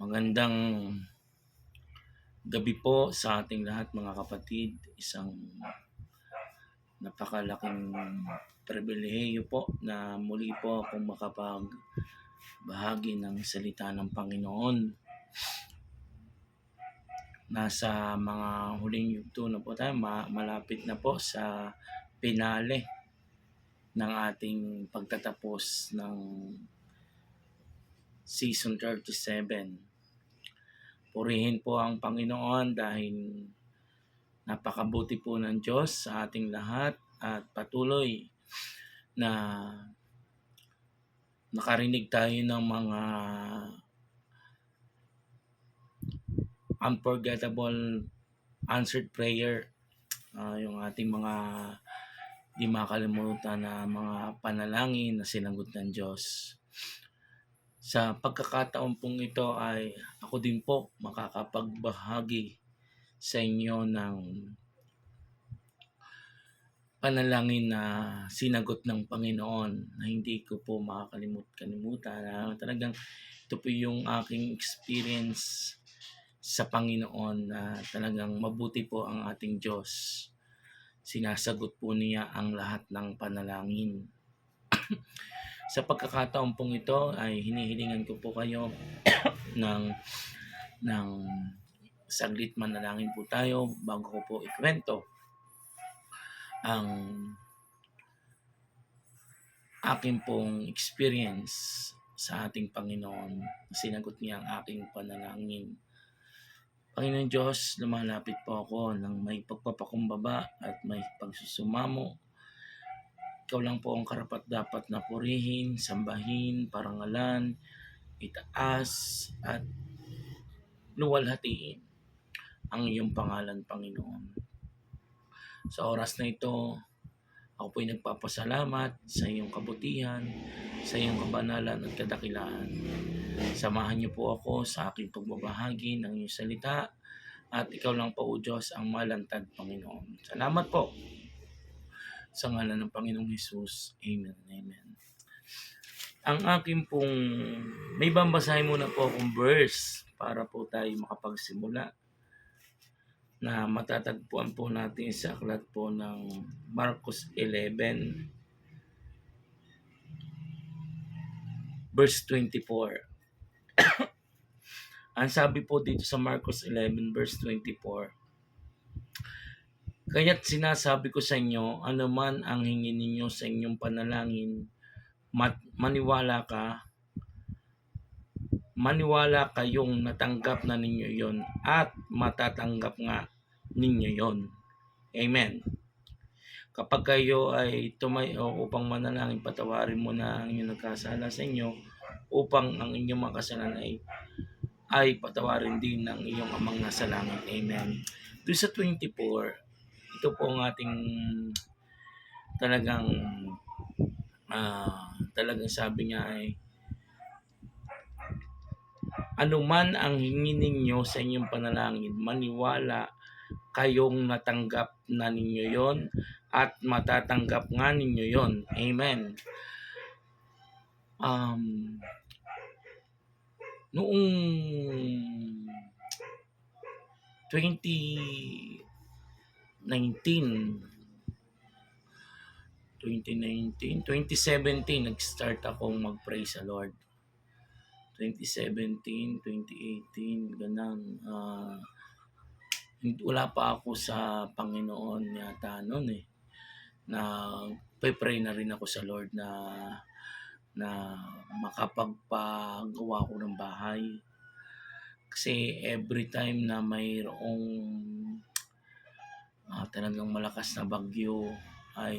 Magandang gabi po sa ating lahat mga kapatid. Isang napakalaking pribilehiyo po na muli po akong makapagbahagi ng salita ng Panginoon. Nasa mga huling yugto na po tayo, malapit na po sa finale ng ating pagtatapos ng season 37. Purihin po ang Panginoon dahil napakabuti po ng Diyos sa ating lahat at patuloy na nakarinig tayo ng mga unforgettable answered prayer, yung ating mga di makalimutan na mga panalangin na sinagot ng Diyos. Sa pagkakataon pong ito ay ako din po makakapagbahagi sa inyo ng panalangin na sinagot ng Panginoon na hindi ko po makakalimutan. Talagang ito po yung aking experience sa Panginoon na talagang mabuti po ang ating Diyos. Sinasagot po niya ang lahat ng panalangin. Sa pagkakataon pong ito ay hinihilingan ko po kayo ng saglit manalangin po tayo bago ko po ikwento ang aking pong experience sa ating Panginoon. Sinagot niya ang aking panalangin. Panginoon Diyos, lumalapit po ako ng may pagpapakumbaba at may pagsusumamo. Ikaw lang po ang karapat-dapat na purihin, sambahin, parangalan, itaas at luwalhatiin ang iyong pangalan, Panginoon. Sa oras na ito, ako po'y nagpapasalamat sa iyong kabutihan, sa iyong kabanalan at kadakilaan. Samahan niyo po ako sa aking pagbabahagi ng iyong salita at ikaw lang po, O Diyos, ang malantad, Panginoon. Salamat po sa ngalan ng Panginoong Hesus. Amen. Amen. Ang aking pong, may babasahin muna po akong verse para po tayo makapagsimula na matatagpuan po natin sa aklat po ng Marcos 11 verse 24. Ang sabi po dito sa Marcos 11 verse 24, kaya't sinasabi ko sa inyo, anuman ang hingin ninyo sa inyong panalangin, maniwala kayong natanggap na ninyo yon at matatanggap nga ninyo yon. Amen. Kapag kayo ay tumayo upang manalangin, patawarin mo na ang inyong nagkasala sa inyo upang ang inyong mga kasalanan ay patawarin din ng iyong amang nasa langit. Amen. Doon sa 24, ito po ang ating talagang sabi niya ay, anuman ang hingin ninyo sa inyong panalangin, maniwala kayong natanggap na ninyo yon at matatanggap nga ninyo yon. Amen. Noong 2017, nag-start akong mag-pray sa Lord. 2017, 2018, ganun. Wala pa ako sa Panginoon yata noon na pray na rin ako sa Lord na makapagpagawa ko ng bahay. Kasi every time na mayroong talagang malakas na bagyo ay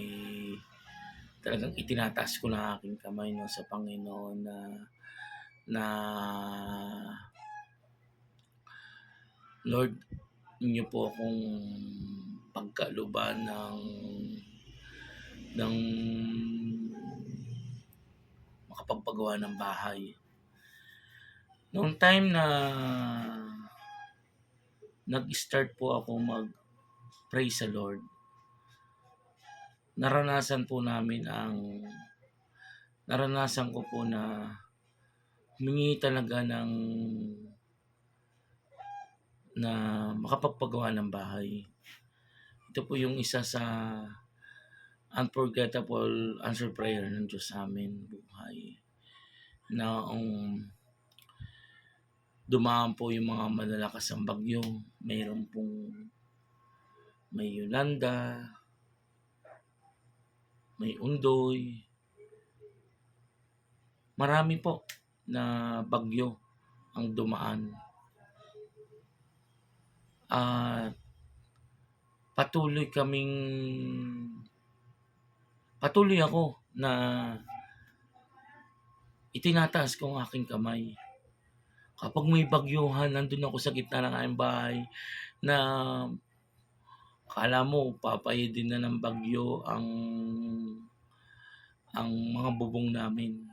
talagang itinataas ko na aking kamay sa Panginoon na Lord, inyo po akong pagkaluban ng makapagpagawa ng bahay. Noong time na nag-start po ako mag-pray sa Lord, naranasan ko po na humingi talaga ng na makapagpagawa ng bahay. Ito po yung isa sa unforgettable answer prayer ng Diyos sa amin buhay. Na dumaan po yung mga malalakas ang bagyo, mayroon pong may Yolanda, may Undoy, marami po na bagyo ang dumaan. At patuloy ako na itinataas ko ang aking kamay. Kapag may bagyuhan, nandun ako sa gitna ng aming bahay na akala mo papayidin na ng bagyo ang mga bubong namin.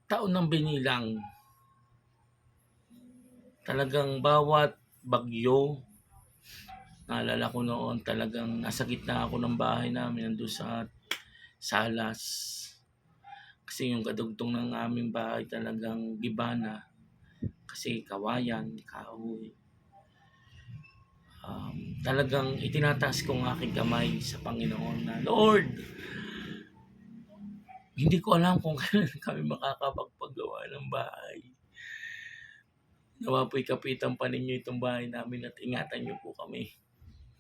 Taon ng binilang, talagang bawat bagyo, naalala ko noon, talagang nasa gitna ako ng bahay namin, nandun sa salas. Kasi yung kadugtong ng aming bahay talagang gibana. Kasi kawayan, kahoy. Talagang itinataas ko ang aking kamay sa Panginoon na, Lord, hindi ko alam kung kailan kami makakapagpagawa ng bahay. Nawa po'y kapitan pa ninyo itong bahay namin at ingatan niyo po kami.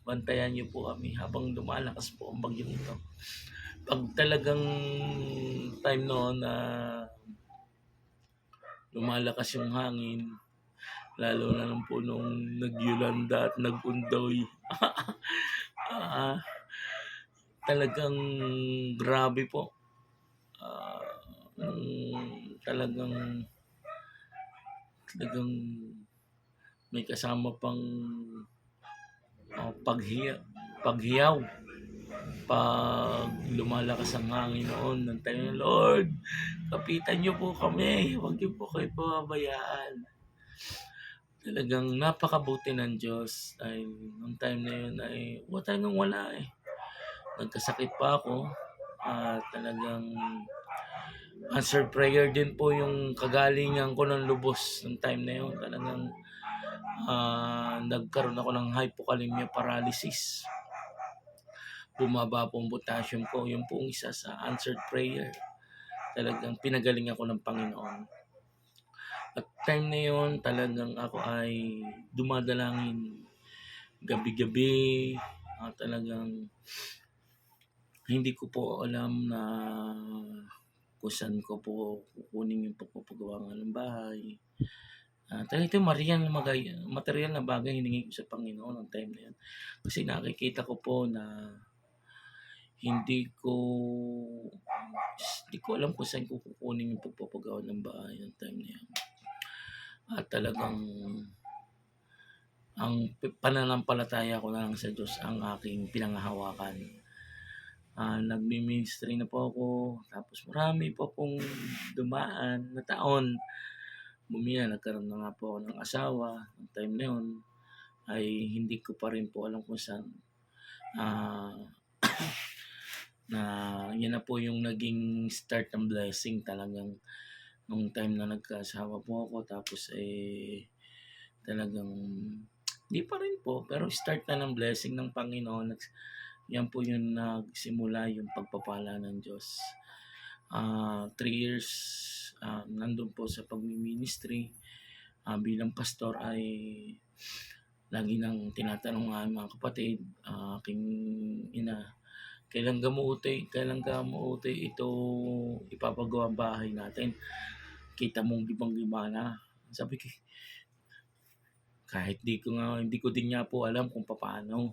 Bantayan niyo po kami habang lumalakas po ang bagyong ito. Pag talagang time noon na lumalakas yung hangin, lalo na lang po nung nag-Yolanda at nag-Undoy, talagang grabe po. Talagang may kasama pang paghiyaw pag lumalakas ang hangin noon ng time, Lord, kapitan niyo po kami, huwag niyo po kayo pababayaan. Talagang napakabuti ng Diyos dahil noong time na yun ay talagang wala eh. Nagkasakit pa ako at talagang answered prayer din po yung kagalingan ko ng lubos ng time na yun. Talagang nagkaroon ako ng hypokalemia paralysis. Bumaba po ang potassium ko. Yung po isa sa answered prayer. Talagang pinagaling ako ng Panginoon. At time na yun, talagang ako ay dumadalangin gabi-gabi. Talagang hindi ko po alam na kung saan ko po kukunin yung pagpapagawa ng bahay. Ito material na bagay hiningi ko sa Panginoon ng time na yun. Kasi nakikita ko po na hindi ko alam kung saan ko kukunin yung pagpapagawa ng bahay ng time na yun. At talagang ang pananampalataya ko na lang sa Diyos ang aking pinanghahawakan. Nagmi-ministry na po ako, tapos marami po pong dumaan na taon. Nagkaroon na nga po ako ng asawa. Ng time na yun ay hindi ko pa rin po alam kung saan na yan na po yung naging start ng blessing talagang nung time na nagkasawa po ako, tapos talagang di pa rin po, pero start na ng blessing ng Panginoon. Yan po yung nagsimula yung pagpapala ng Diyos. 3 years nandun po sa pagmi-ministry bilang pastor ay lagi nang tinatanong ng mga kapatid, aking ina, kailan gamuote ito ipapagawa ang bahay natin, kita mong gibang-gibana. Sabi ko, kahit hindi ko din nga po alam kung paano,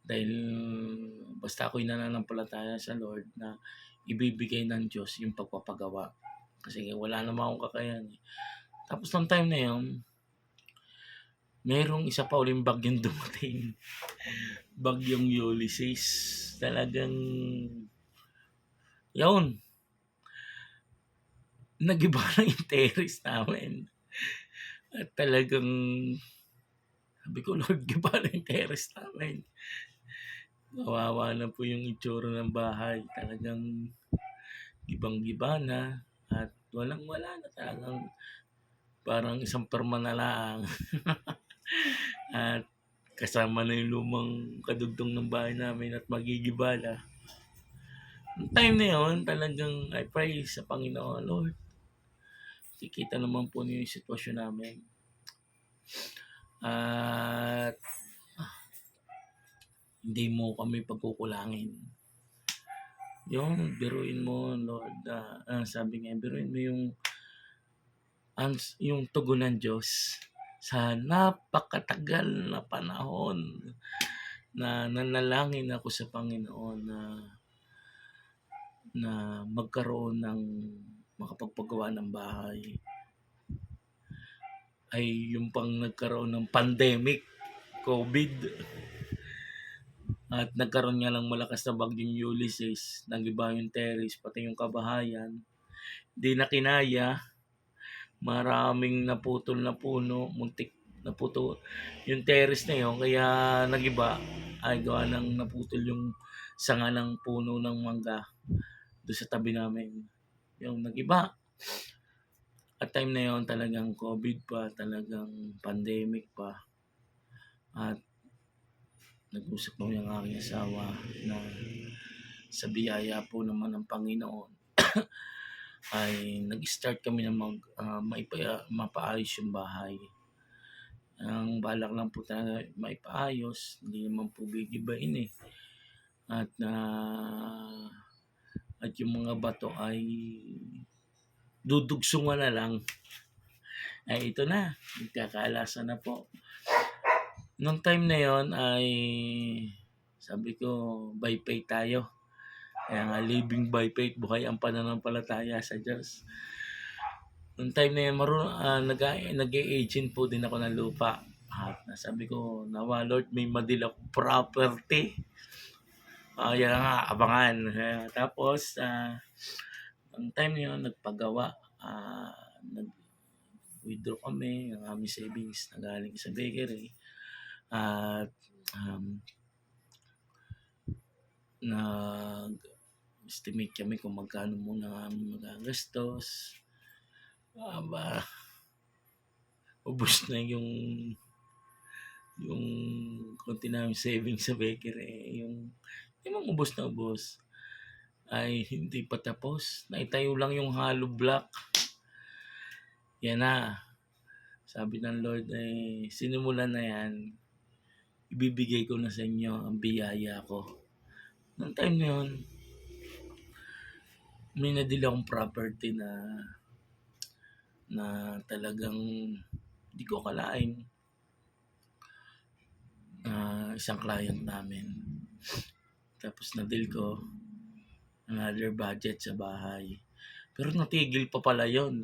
dahil basta ako'y nananampalataya sa Lord na ibibigay ng Diyos yung pagpapagawa, kasi wala namang akong kakayahan. Tapos ng time na yun, merong isa pa uling bagyong dumating. Bagyong Ulysses. Talagang yun, nagiba na yung terrace namin. At talagang sabi ko, Lord, giba na yung terrace namin. Kawawa na po yung itsura ng bahay. Talagang gibang-giba na at walang-wala na talagang parang isang perma na lang. At kasama na yung lumang kadugtong ng bahay namin at magigibala. Yung time na yun, talagang I pray sa Panginoon, Lord, kikita naman po niyo yung sitwasyon namin. At hindi mo kami pagkukulangin. Yung biruin mo, Lord, sabi nga, biruin mo yung tugon ng Diyos sa napakatagal na panahon na nanalangin ako sa Panginoon na magkaroon ng makapagpagawa ng bahay, ay yung pang nagkaroon ng pandemic, COVID, at nagkaroon nga lang malakas na bagyong Ulysses, nagiba yung terrace, pati yung kabahayan, di na kinaya, maraming naputol na puno, muntik naputo yung terrace na yun, kaya nagiba ay gawa ng naputol yung sanga ng puno ng mangga doon sa tabi namin, yung nagiba. At time na yon talagang COVID pa, talagang pandemic pa, at nag-usap po yung aking asawa na sa biyaya po naman ng Panginoon ay nag-start kami na mapaayos yung bahay. Ang balak lang po talaga maipaayos, hindi naman po gigibain eh. At yung mga bato ay dudugsungan na lang. Ay ito na, nagkakaalasa na po. Nung time na yon ay sabi ko, by faith tayo. Kaya nga, living by faith, buhay ang pananampalataya sa Diyos. Nung time na yun, nag-agent po din ako ng lupa. At sabi ko, nawa Lord, may madil ako property. Yan nga, abangan. Tapos, ang time na yun, nagpagawa. Nag-withdraw kami, ang aming savings na galing sa bakery. At nag-estimate kami kung magkano muna ang magagastos. Ubus na yung konti namin savings sa bakery. Yung ubus na ubus ay hindi pa tapos. Naitayo lang yung hollow block. Yan na. Sabi ng Lord ay sinimulan na yan. Ibibigay ko na sa inyo ang biyaya ko. Noong time na yun, may nadila akong property na talagang di ko akalain. Isang client namin. Tapos na-deal ko another budget sa bahay. Pero natigil pa pala yun.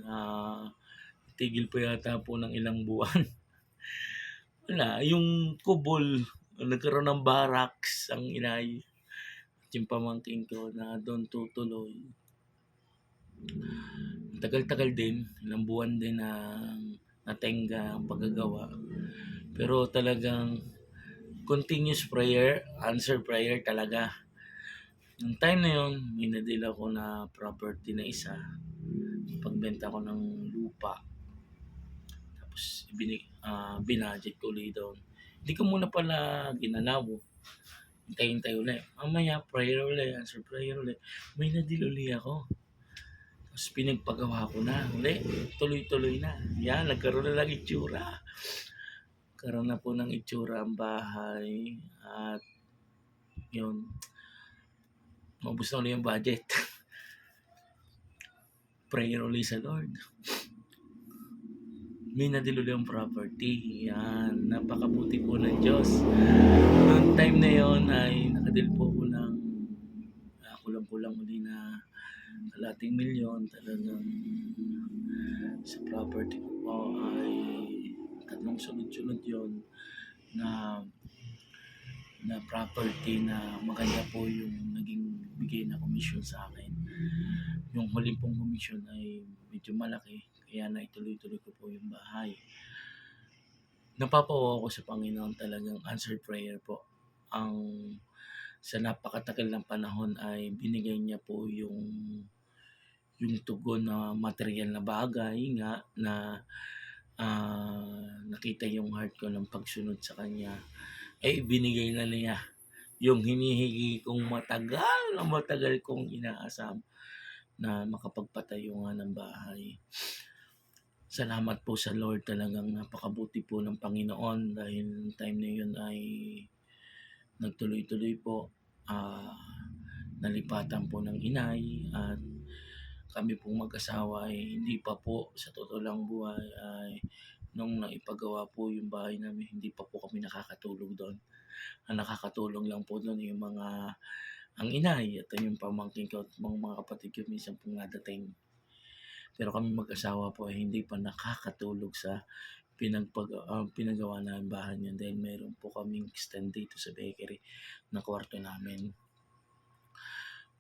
Natigil pa yata po ng ilang buwan. Wala, yung kubol, nagkaroon ng barracks ang inay. Yung pamangking ko na doon tutuloy. Tagal-tagal din, ilang buwan din na natenga ang paggagawa. Pero talagang continuous prayer, answer prayer talaga. Yung time na yun, may nadil ako na property na isa. Pagbenta ko ng lupa. Tapos binudget ko ulit doon. Hindi ko muna pala ginalaw. Hintay ulit. Mamaya, prayer ulit, answer prayer ulit. May nadil ulit ako. Tapos pinagpagawa ko na ulit. Tuloy-tuloy na. Yan, nagkaroon na lang itsura. Karoon na po ng itsura ang bahay. At yun, maubos na ulit yung budget. Prayer ulit sa Lord. May nadil ulit yung property. Yan, napakabuti po ng Diyos. Noong time na yon ay nakadil po ko ng kulang-kulang uli na kalating milyon. Talagang sa property ko po ay tatlong sunod-sunod yon na property na maganda po yung naging bigay na komisyon sa akin. Yung huling pong komisyon ay medyo malaki, kaya naituloy-tuloy ko po yung bahay. Napapawa ako sa Panginoon, talagang answered prayer po. Sa napakatagal ng panahon ay binigay niya po yung tugon na material na bagay nga na nakita yung heart ko ng pagsunod sa Kanya, ay binigay na niya yung hinihingi kong matagal kong inaasam na makapagpatayo nga ng bahay. Salamat po sa Lord, talagang napakabuti po ng Panginoon dahil nung time na yun ay nagtuloy-tuloy po. Nalipatan po ng inay at kami pong mag-asawa ay hindi pa po sa totoo lang buhay ay nung naipagawa po yung bahay namin, hindi pa po kami nakakatulog doon. Ang nakakatulong lang po doon yung ang inay at yung pamangkin ko at mga kapatid ko minsan pong nadating. Pero kami mag-asawa po ay hindi pa nakakatulog sa pinagawa namin bahay niya dahil meron po kaming stand dito sa bakery na kwarto namin.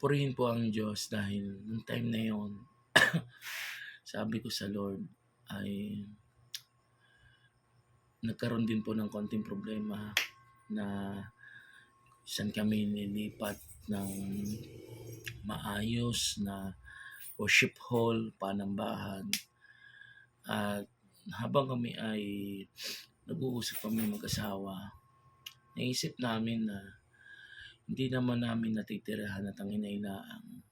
Purihin po ang Diyos dahil nung time na yon sabi ko sa Lord ay nagkaroon din po ng konting problema na saan kami nilipat ng maayos na worship hall, panambahan. At habang kami ay nag-uusap kami mag-asawa, naisip namin na hindi naman namin natitirahan at ang inailaang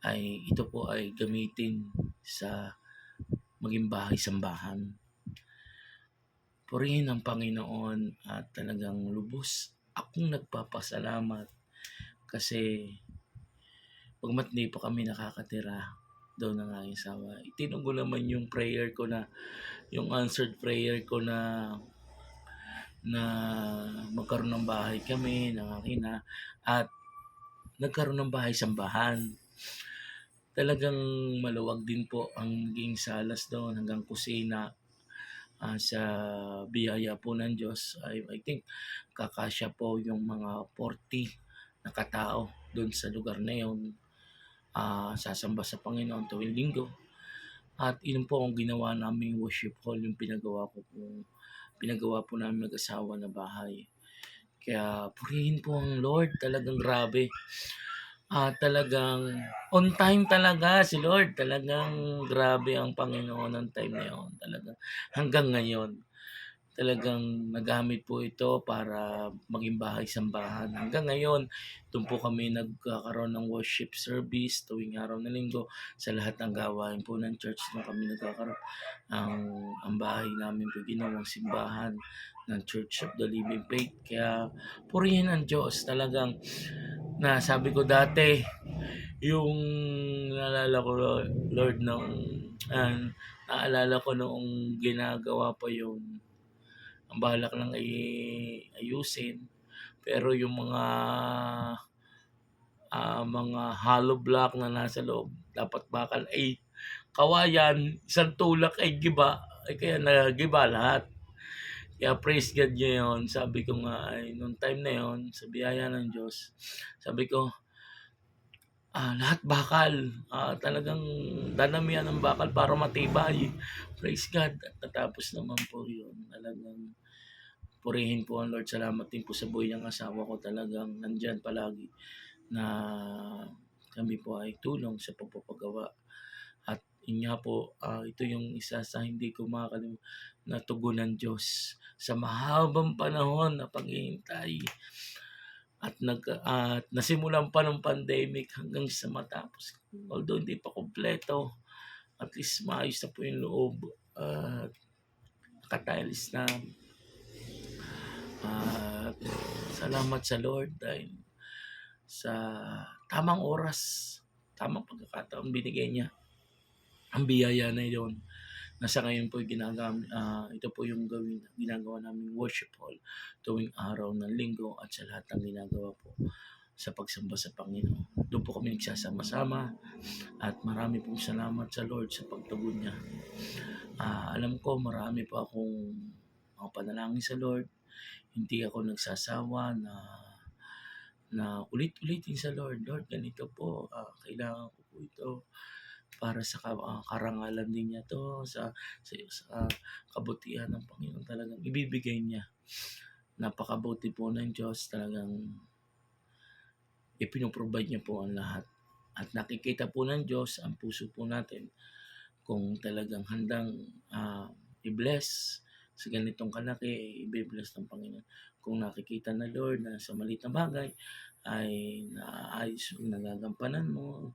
ay ito po ay gamitin sa maging bahay-sambahan. Purihin ang Panginoon at talagang lubos akong nagpapasalamat kasi pagmat hindi pa kami nakakatira doon ng aking asawa. Itinugo naman yung prayer ko na, yung answered prayer ko na magkaroon ng bahay kami ng aking at nagkaroon ng bahay-sambahan. Talagang maluwag din po ang naging salas doon hanggang kusina. Sa biyaya po ng Diyos I think kakasya po yung mga 40 na katao doon sa lugar na yun. Sasamba sa Panginoon tuwing linggo. At yun po ang ginawa namin worship hall, yung pinagawa po namin mag-asawa na bahay. Kaya purihin po ang Lord, talagang grabe. Talagang on time talaga si Lord. Talagang grabe ang Panginoon ng time na yun. Talagang hanggang ngayon, talagang nagamit po ito para maging bahay-sambahan. Hanggang ngayon, doon po kami nagkakaroon ng worship service tuwing araw na linggo sa lahat ng gawain po ng church. Doon kami nagkakaroon. Ang bahay namin po ginawang simbahan ng Church of the Living Faith. Kaya purihin ang Diyos. Talagang na sabi ko dati, yung naalala ko Lord naalala ko noong ginagawa pa yung ang balak lang ay ayusin pero yung mga hollow block na nasa loob dapat bakal ay kawayan, isang tulak ay giba ay kaya nagiba lahat. Kaya praise God ngayon, sabi ko nga ay nung time na yon sa biyaya ng Diyos, sabi ko lahat bakal, talagang danamihan ng bakal para matibay. Praise God. At natapos naman po yun. Talagang purihin po ang Lord. Salamat din po sa buhay ng asawa ko. Talagang nandyan palagi na kami po ay tulong sa pagpapagawa. At yun nga po, ito yung isa sa hindi ko makakalimutan na tugon ng Diyos sa mahabang panahon na paghihintay. At nasimulan pa ng pandemic hanggang sa matapos. Although hindi pa kompleto, at least maayos na po yung loob. Nakatiles na. Salamat sa Lord dahil sa tamang oras, tamang pagkakataon binigay niya ang biyaya na yun. Nasa ngayon po ito po yung ginagawa namin worship hall tuwing araw ng linggo at sa lahat ng ginagawa po sa pagsamba sa Panginoon. Doon po kami nagsasama-sama at marami pong salamat sa Lord sa pagtugon niya. Alam ko marami po akong mga panalangin sa Lord. Hindi ako nagsasawa na ulit-ulitin sa Lord. Lord, ganito po, kailangan ko po ito para sa karangalan din niya to, sa kabutihan ng Panginoon. Talagang ibibigay niya. Napakabuti po ng Diyos. Talagang ipinoprovide niya po ang lahat. At nakikita po ng Diyos ang puso po natin kung talagang handang i-bless sa ganitong kalaki, i-bless ng Panginoon. Kung nakikita na Lord na sa maliit na bagay ay naayos yung nagagampanan mo,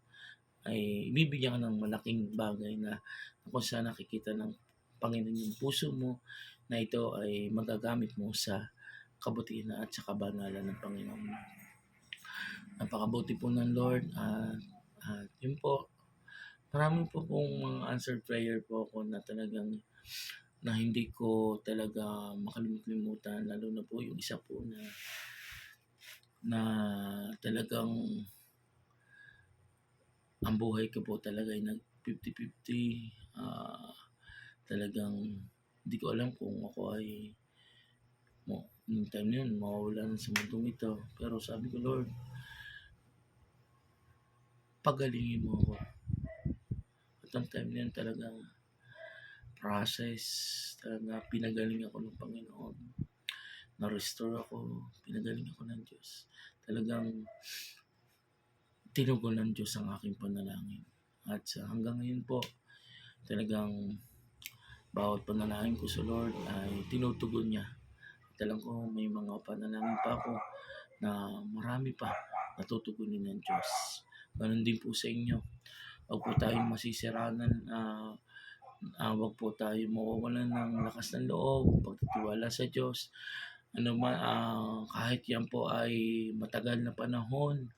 ay ibibigyan ka ng malaking bagay na kung saan nakikita ng Panginoon yung puso mo na ito ay magagamit mo sa kabutihan at sa kabanalan ng Panginoon. Napakabuti po ng Lord at yun po, marami po pong mga answered prayer po ako na talagang na hindi ko talaga makalimutan, lalo na po yung isa po na talagang ang buhay ko po talaga ay nag 50-50. Talagang hindi ko alam kung ako ay yung time na yun mawawalan sa mundong ito. Pero sabi ko, Lord, pagalingin mo ako. At ang time na yun talagang process, talaga pinagaling ako ng Panginoon. Na-restore ako, pinagaling ako ng Diyos. Talagang tinugon ng Diyos ang aking panalangin. At hanggang ngayon po, talagang bawat panalangin ko sa Lord ay tinutugon niya. At alam ko may mga panalangin pa ako na marami pa natutugunin ng Diyos. Ganon din po sa inyo. Huwag po tayong masisiranan, huwag po tayo mawawalan ng lakas ng loob, pagtitiwala sa Diyos. Kahit yan po ay matagal na panahon,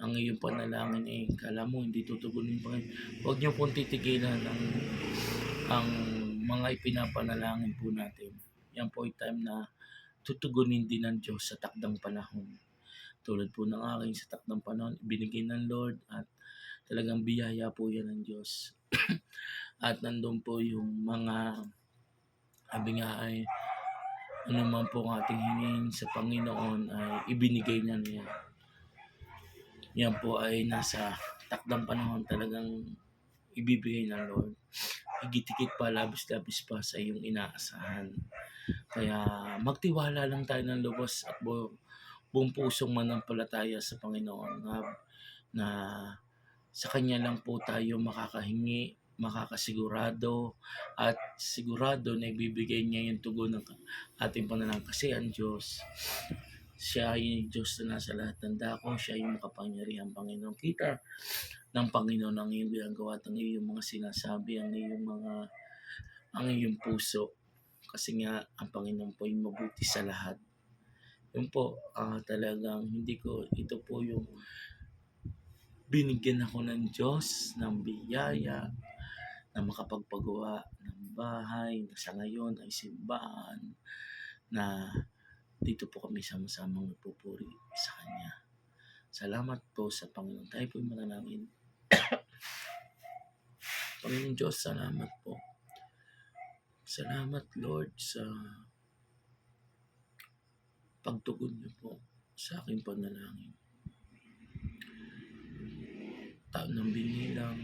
ang iyong panalangin ay kala mo hindi tutugunin pa. Huwag niyo pong titigilan ang mga ipinapanalangin po natin. Yan po ay time na tutugunin din ng Diyos sa takdang panahon. Tulad po ng aking sa takdang panahon, ibinigay ng Lord at talagang biyaya po yan ng Diyos. At nandun po yung mga, sabi nga ay, ano man po ang ating hingin sa Panginoon ay ibinigay niya niya. Yan po ay nasa takdang panahon talagang ibibigay ng Lord. Higit-higit pa, labis-labis pa sa iyong inaasahan. Kaya magtiwala lang tayo ng lubos at buong pusong manampalataya sa Panginoon na sa Kanya lang po tayo makakahingi, makakasigurado at sigurado na ibibigay niya yung tugon ng ating panalangin kasi ang Diyos, siya ay Diyos na nasa lahat ng dako, siya yung makapangyarihan Panginoon. Kita ng Panginoon ang iyong ginagawa at ang iyong mga sinasabi, ang iyong puso. Kasi nga, ang Panginoon po yung mabuti sa lahat. Yun po, talagang hindi ko, ito po yung binigyan ako ng Diyos ng biyaya na makapagpagawa ng bahay na sa ngayon ay simbahan na dito po kami sama-samang nagpupuri sa Kanya. Salamat po sa Panginoon. Tayo po manalangin. Panginoon Diyos, salamat po. Salamat Lord sa pagtugon niyo po sa aking panalangin. Taon ng binilang,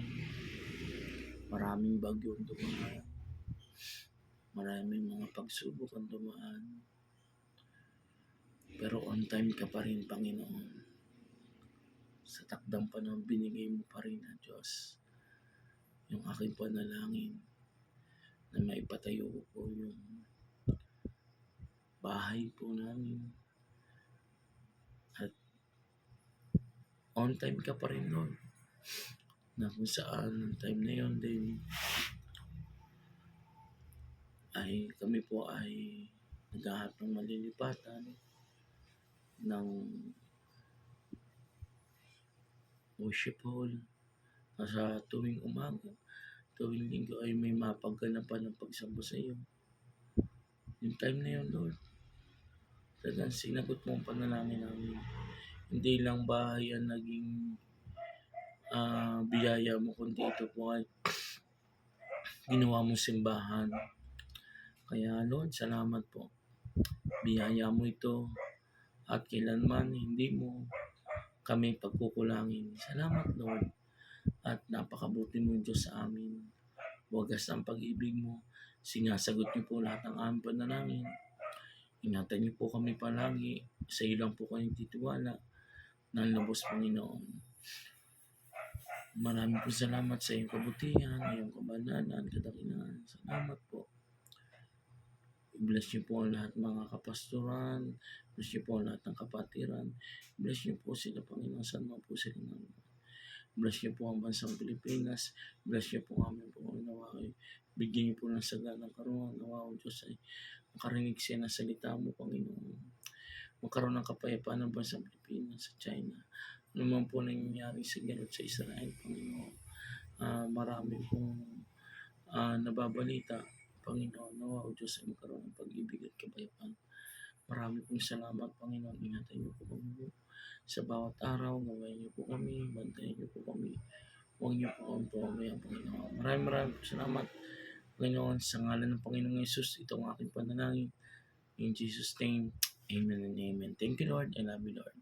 maraming bagyo ang dumaan, maraming mga pagsubok ang dumaan, pero on time ka pa rin, Panginoon. Sa takdang panahon, binigay mo pa rin na Diyos yung aking panalangin na maipatayo ko po yung bahay po namin. At on time ka pa rin, Lord. Na kung saan time na yun din ay kami po ay naghahanap ng malilipatan ng worship hall. Sa tuwing umaga, tuwing linggo ay may mapaganapan ng pagsamba sa iyo. Yung time na yun, Lord, talagang sinagot mo ang panalangin namin. Hindi lang bahay ang naging biyaya mo, kundi ito po ay ginawa mong simbahan. Kaya Lord, salamat po. Biyaya mo ito at kailanman hindi mo kami pagkukulangin. Salamat Lord at napakabuti mo Diyos sa amin. Wagas ang pag-ibig mo. Sinasagot niyo po lahat ng aming panalangin. Ingatan niyo po kami palagi. Sa iyo lang po kami titiwala. Ng lubos Panginoon. Maraming po salamat sa iyong kabutihan, iyong kabanalan, kadakilaan. Salamat po. bless niyo po ang lahat mga kapastoran, bless niyo po ang lahat ng kapatiran, bless niyo po sila Panginoon, saan man po sila naroon. Bless niyo po ang bansang Pilipinas, bless niyo po amin po nawa ay bigyan niyo po ng sagalang karuan, nawa o Diyos ay makarinig siya ng salita mo Panginoon. Magkaroon ng kapayapaan ng bansang Pilipinas sa China. Ano man po nangyayari sa ganun sa Israel, Panginoon. Marami pong nababalita, Panginoon, nawa o Diyos ay magkaroon ng pag-ibig at kapayapaan. Marami pong salamat, Panginoon. Ingatan niyo po kami sa bawat araw. Gawain niyo po kami. Bantayan niyo po kami. Huwag niyo po kami pababayaan, Panginoon. Maraming salamat, Panginoon. Sa ngalan ng Panginoong Yesus, ito ang aking panalangin. In Jesus' name, amen and amen. Thank you, Lord. I love you, Lord.